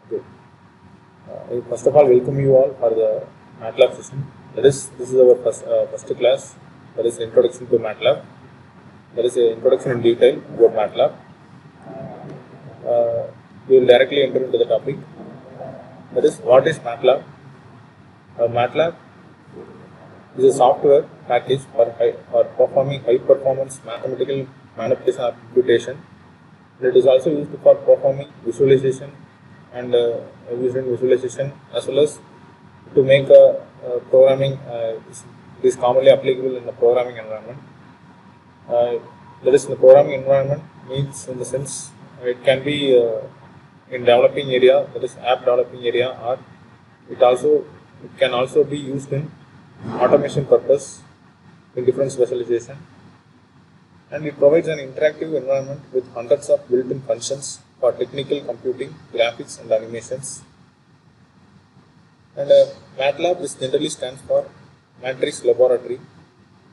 Good. First of all, welcome you all for the MATLAB session. This is our first class. That is introduction to MATLAB. That is an introduction in detail about MATLAB. We will directly enter into the topic. That is, what is MATLAB? MATLAB is a software package for performing high performance mathematical manipulation or computation. It is also used for performing visualization and using visualization as well as to make programming. It is commonly applicable in the programming environment. That is, in the programming environment means in the sense it can be in developing area, that is app developing area, or it can also be used in automation purpose in different specialization. And it provides an interactive environment with hundreds of built-in functions for technical computing, graphics, and animations. And MATLAB generally stands for Matrix Laboratory.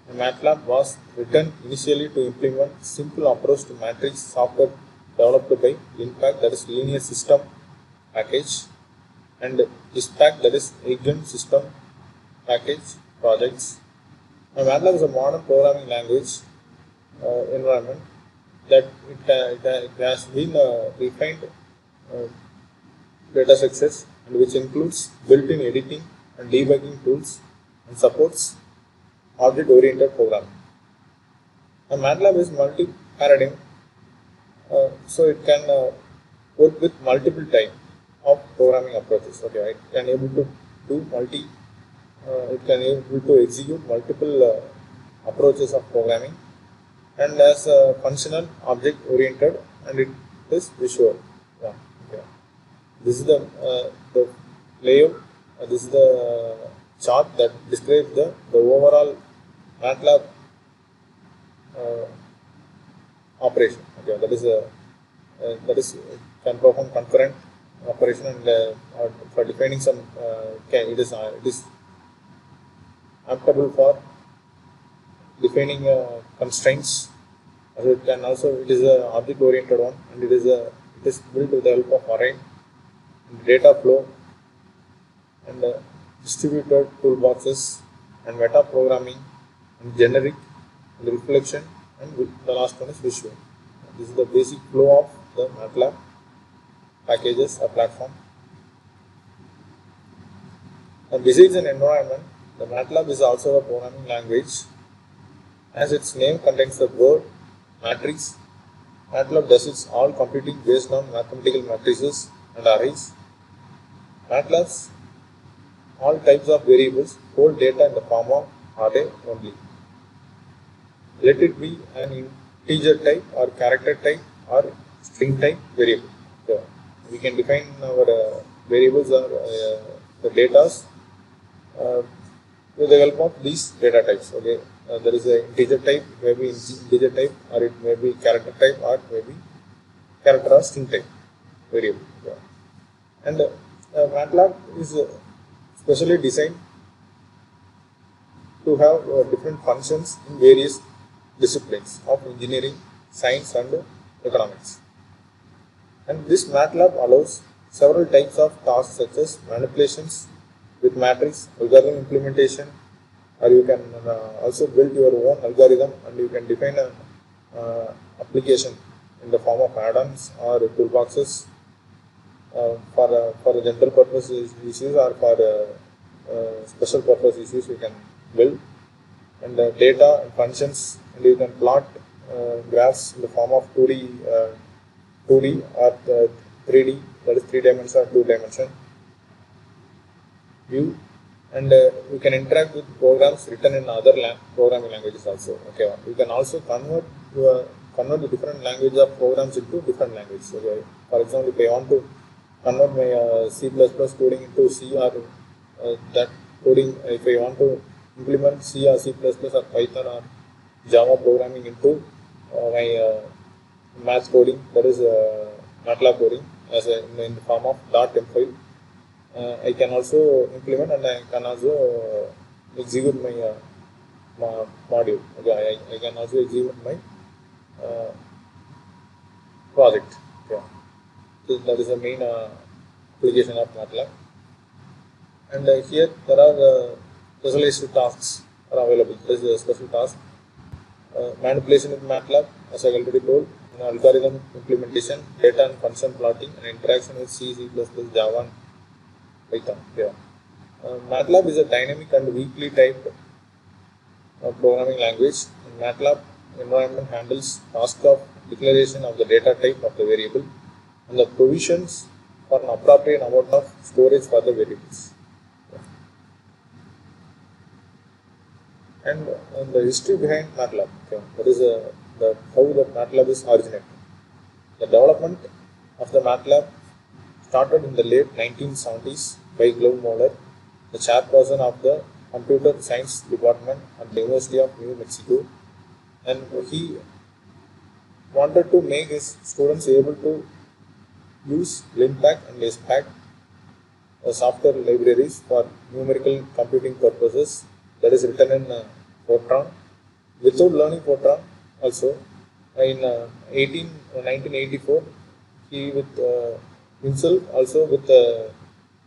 And MATLAB was written initially to implement simple approach to matrix software developed by LINPACK, that is Linear System Package, and ISPAC, that is Eigen System Package projects. Now, MATLAB is a modern programming language environment that it has been refined data structures, and which includes built-in editing and debugging tools and supports object-oriented programming. Now, MATLAB is multi-paradigm, so it can work with multiple type of programming approaches. Okay, it can able to do it can able to execute multiple approaches of programming, and as functional object oriented, and it is visual. Yeah. Okay. This is the layout. This is the chart that describes the overall MATLAB operation. Okay, that is can perform concurrent operation, and for defining some it is adaptable for defining constraints. It is an object oriented one, and it is built with the help of array, data flow, and distributed toolboxes, and meta programming, and generic, and reflection, and the last one is visual. This is the basic flow of the MATLAB packages or platform. And besides an environment, the MATLAB is also a programming language. As its name contains the word matrix, MATLAB does its all computing based on mathematical matrices and arrays. MATLAB's all types of variables hold data in the form of array only. Let it be an integer type or character type or string type variable. So we can define our variables or the datas with the help of these data types. Okay, there is an integer type, maybe integer type, or it may be character type, or maybe character or string type variable. Yeah. And MATLAB is specially designed to have different functions in various disciplines of engineering, science, and economics. And this MATLAB allows several types of tasks such as manipulations with matrix, algorithm implementation, or you can also build your own algorithm, and you can define an application in the form of add-ons or toolboxes for the general purpose issues, or for special purpose issues you can build, and data and functions, and you can plot graphs in the form of 2D or 3D, that is 3-dimension or 2-dimension view, and you can interact with programs written in other programming languages also. Okay, you can also convert the different language of programs into different languages. Okay, for example, if I want to convert my C++ coding into C, or that coding, if I want to implement C or C++ or Python or Java programming into my math coding, that is MATLAB coding, in the form of .m file. I can also implement, and I can also execute my module. Okay, I can also execute my project. Okay. So that is the main application of MATLAB. And here there are specialized tasks are available. There is a special task manipulation with MATLAB, as I already told, algorithm implementation, data and function plotting, and interaction with C, C++, Java, and Python. Yeah. MATLAB is a dynamic and weakly typed programming language. In MATLAB environment handles task of declaration of the data type of the variable and the provisions for an appropriate amount of storage for the variables. And the history behind MATLAB. Okay. That is how the MATLAB is originated. The development of the MATLAB started in the late 1970s by Glove Moller, the chairperson of the Computer Science Department at the University of New Mexico, and he wanted to make his students able to use LINPACK and SPAC software libraries for numerical computing purposes, that is written in Fortran. Without learning Fortran, also in 1984, he with himself, also with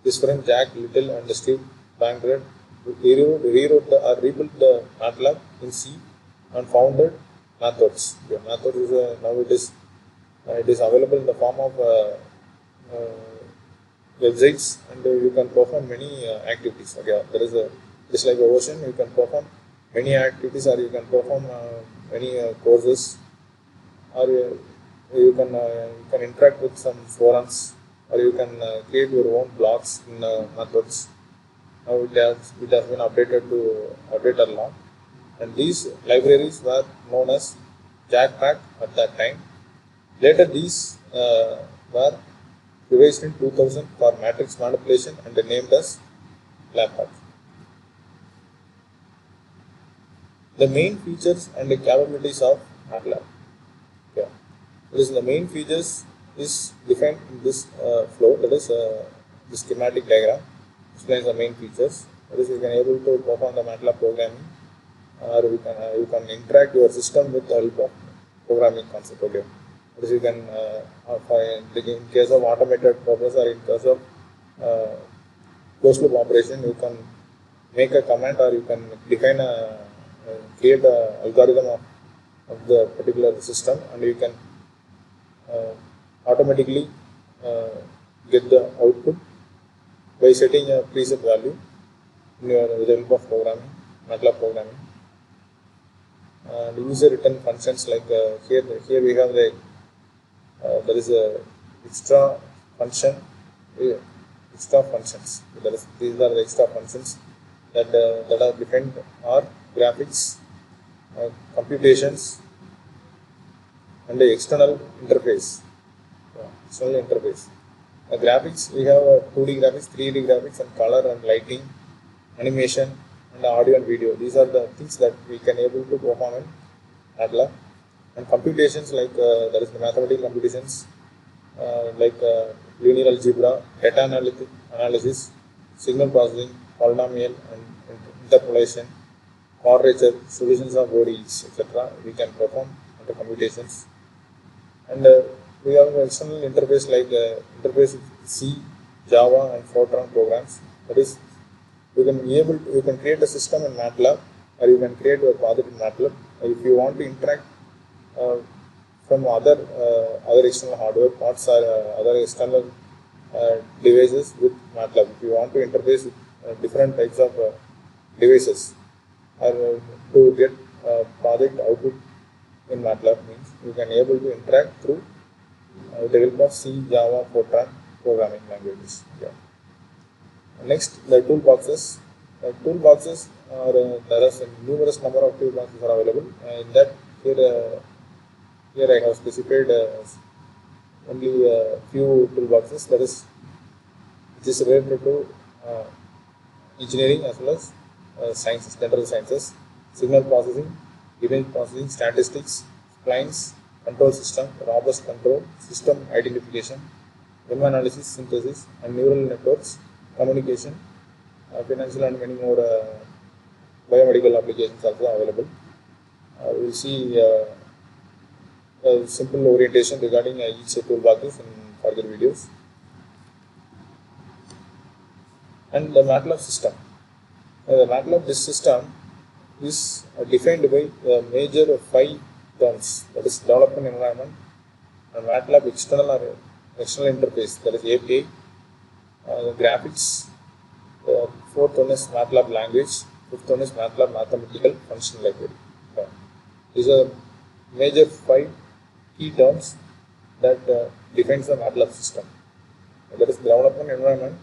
his friend Jack Little and Steve Bankert, rebuilt the MATLAB in C and founded Mathworks. Yeah, Mathworks is now it is available in the form of websites, and you can perform many activities. Okay, there is a just like a version, you can perform many activities, or you can perform many courses, or you can interact with some forums, or you can create your own blogs in Mathworks. Now it has been updated to update a lot, and these libraries were known as JAGPAC at that time. Later these were revised in 2000 for matrix manipulation and named as LabPack. The main features and the capabilities of MATLAB. Yeah. The main features is defined in this flow, that is the schematic diagram explains the main features. That is, you can able to perform the MATLAB programming, or you can interact your system with the help of programming concept. Okay. That is, you can in case of automated purpose, or in case of closed loop operation, you can make a command, or you can define create an algorithm of the particular system, and you can automatically get the output by setting a preset value in your with the help of programming, MATLAB programming. And user written functions like here we have the there is a extra functions. That is, these are the extra functions that are defined are graphics, computations, and the external interface. Graphics, we have 2D graphics, 3D graphics, and color and lighting, animation, and audio and video. These are the things that we can able to perform in MATLAB. And computations like there is the mathematical computations like linear algebra, data analysis, signal processing, polynomial and interpolation, quadrature, solutions of ODEs, etc. We can perform under computations. And we have an external interface like interface with C, Java, and Fortran programs. That is, you can create a system in MATLAB, or you can create a project in MATLAB. If you want to interact from other external hardware parts, or other external devices with MATLAB, if you want to interface with different types of devices, or to get project output in MATLAB, means you can able to interact through the help of C, Java, Fortran programming languages. Yeah. Next, the toolboxes. Toolboxes are there are numerous number of toolboxes are available. In that here I have specified only a few toolboxes. That is, it is related to engineering as well as sciences, general sciences, signal processing, image processing, statistics, splines, control system, robust control, system identification, ML analysis, synthesis, and neural networks, communication, financial, and many more biomedical applications also available. We will see a simple orientation regarding each toolboxes in further videos. And the MATLAB system. The MATLAB this system is defined by major 5 terms, that is development environment, and MATLAB external interface, that is API, graphics, fourth one is MATLAB language, fifth one is MATLAB mathematical function library. These are major 5 key terms that defines the MATLAB system. That is development environment,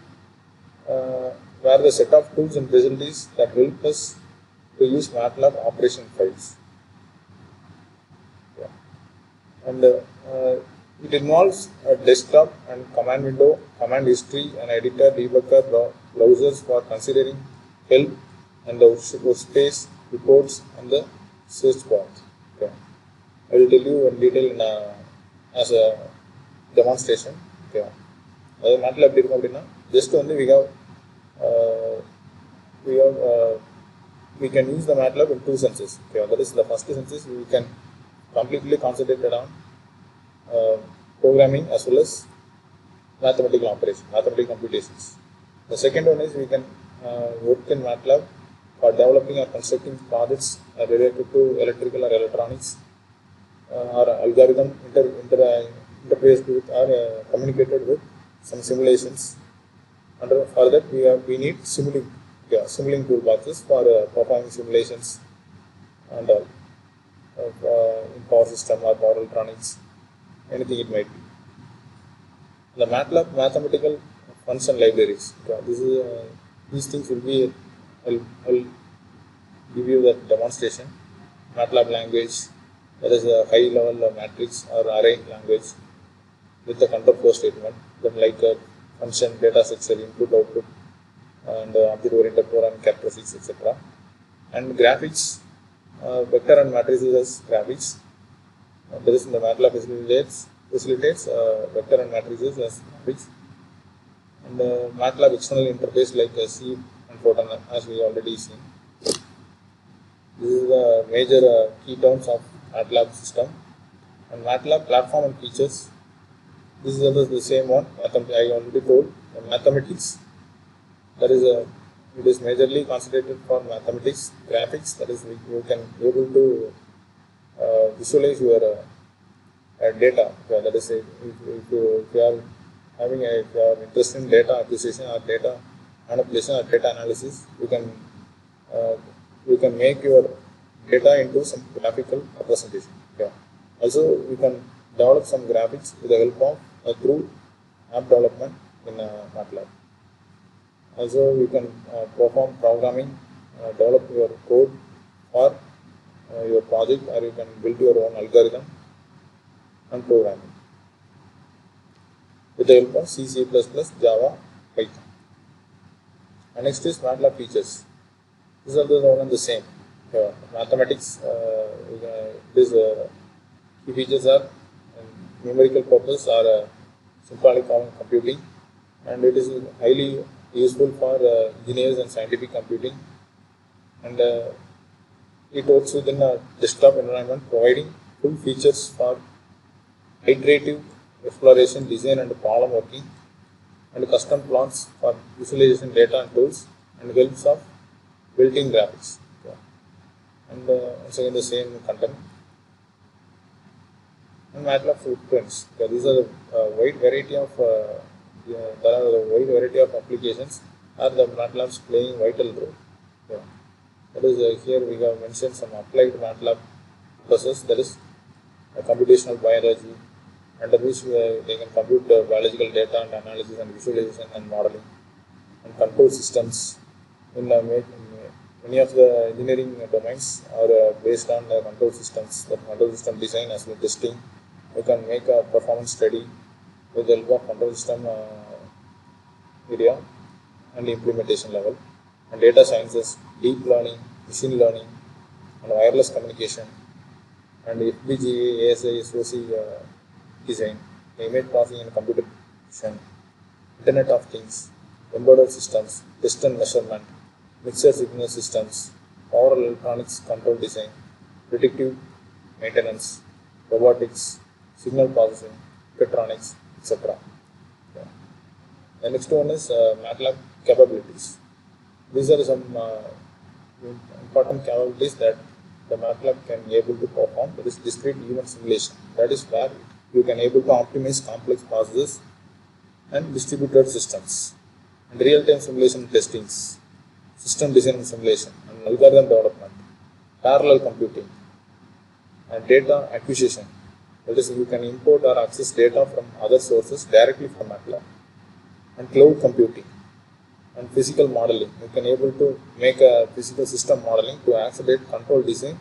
where the set of tools and facilities that help us to use MATLAB operation files. And it involves a desktop and command window, command history, and editor, debugger, browsers for considering help, and the workspace, reports, and the search bar. Okay. I will tell you in detail as a demonstration. Okay. MATLAB just only we can use the MATLAB in 2 senses. Okay. That is the first sense is we can completely concentrated on programming as well as mathematical operation, mathematical computations. The second one is we can work in MATLAB for developing or constructing projects related to electrical or electronics, or algorithm interfaced with or communicated with some simulations. And for that we need Simulink toolboxes for performing simulations and in power system or power electronics, anything it might be. The MATLAB mathematical function libraries. These things will be. I'll give you that demonstration. MATLAB language, that is a high-level matrix or array language with the control flow statement. Then like a function, data structure, input, output, and object-oriented program characteristics, etc. And graphics, vector and matrices as graphics. That is in the MATLAB facilitates vector and matrices as graphics. And MATLAB external interface like C and Photon, as we already seen. This is the major key terms of MATLAB system. And MATLAB platform and features. This is the same one. I already told. Mathematics. That is it is majorly concentrated for mathematics. Graphics. That is you can able to visualize your data. That is if you are having if you are interested in data acquisition or data manipulation or data analysis, you can make your data into some graphical representation. Okay. Also, you can develop some graphics with the help of through app development in MATLAB. Also, you can perform programming, develop your code for your project, or you can build your own algorithm and programming with the help of C, C++, Java, Python. And next is MATLAB features. These are the one and the same. Mathematics, these key features are numerical purpose or symbolic computing, and it is highly useful for engineers and scientific computing. And it works within a desktop environment, providing full features for iterative exploration, design, and problem working, and custom plots for visualization data and tools, and helps of built-in graphics. Okay. And once again the same content. And MATLAB footprints. Okay. These are the wide variety of there are a wide variety of applications, and the MATLABs playing vital role. Okay. That is here we have mentioned some applied MATLAB process, that is computational biology, under which they can compute biological data and analysis and visualization and modeling, and control systems. In many of the engineering domains are based on control systems, the control system design as well as testing. We can make a performance study with the help of control system area and implementation level. And data sciences, deep learning, machine learning, and wireless communication, and FPGA, ASI, SOC design, image processing and computer vision, Internet of Things, embedded systems, test and measurement, mixer signal systems, power electronics control design, predictive maintenance, robotics, signal processing, electronics, etc. Yeah. The next one is MATLAB capabilities. These are some important capabilities that the MATLAB can be able to perform. That is discrete event simulation. That is where you can able to optimize complex processes and distributed systems, and real-time simulation testings, system design and simulation, and algorithm development, parallel computing, and data acquisition. That is, you can import or access data from other sources directly from MATLAB, and cloud computing, and physical modeling. You can able to make a physical system modeling to accelerate control design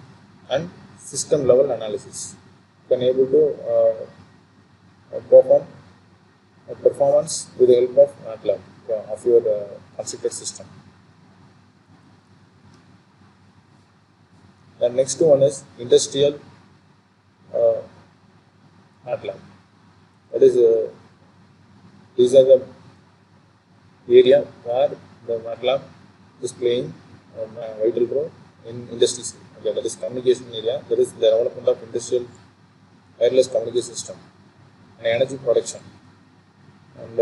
and system level analysis. You can able to perform a performance with the help of MATLAB of your constructed system. The next one is industrial MATLAB. That is, these are the area where the MATLAB is playing a vital role in industry. Okay, that is communication area. That is the development of industrial wireless communication system and energy production, and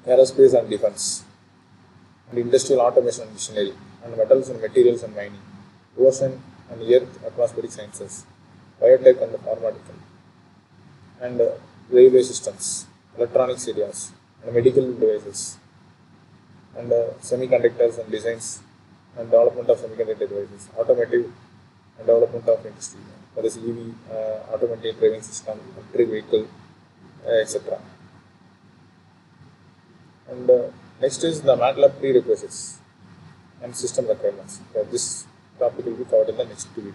aerospace and defense, and industrial automation and machinery, and metals and materials and mining, ocean and earth atmospheric sciences, biotech and pharmaceutical, and railway systems, electronics areas, and medical devices, and semiconductors and designs, and development of semiconductor devices, automotive and development of industry, that is EV, automated driving system, electric vehicle, etc. And next is the MATLAB prerequisites and system requirements. This topic will be covered in the next video.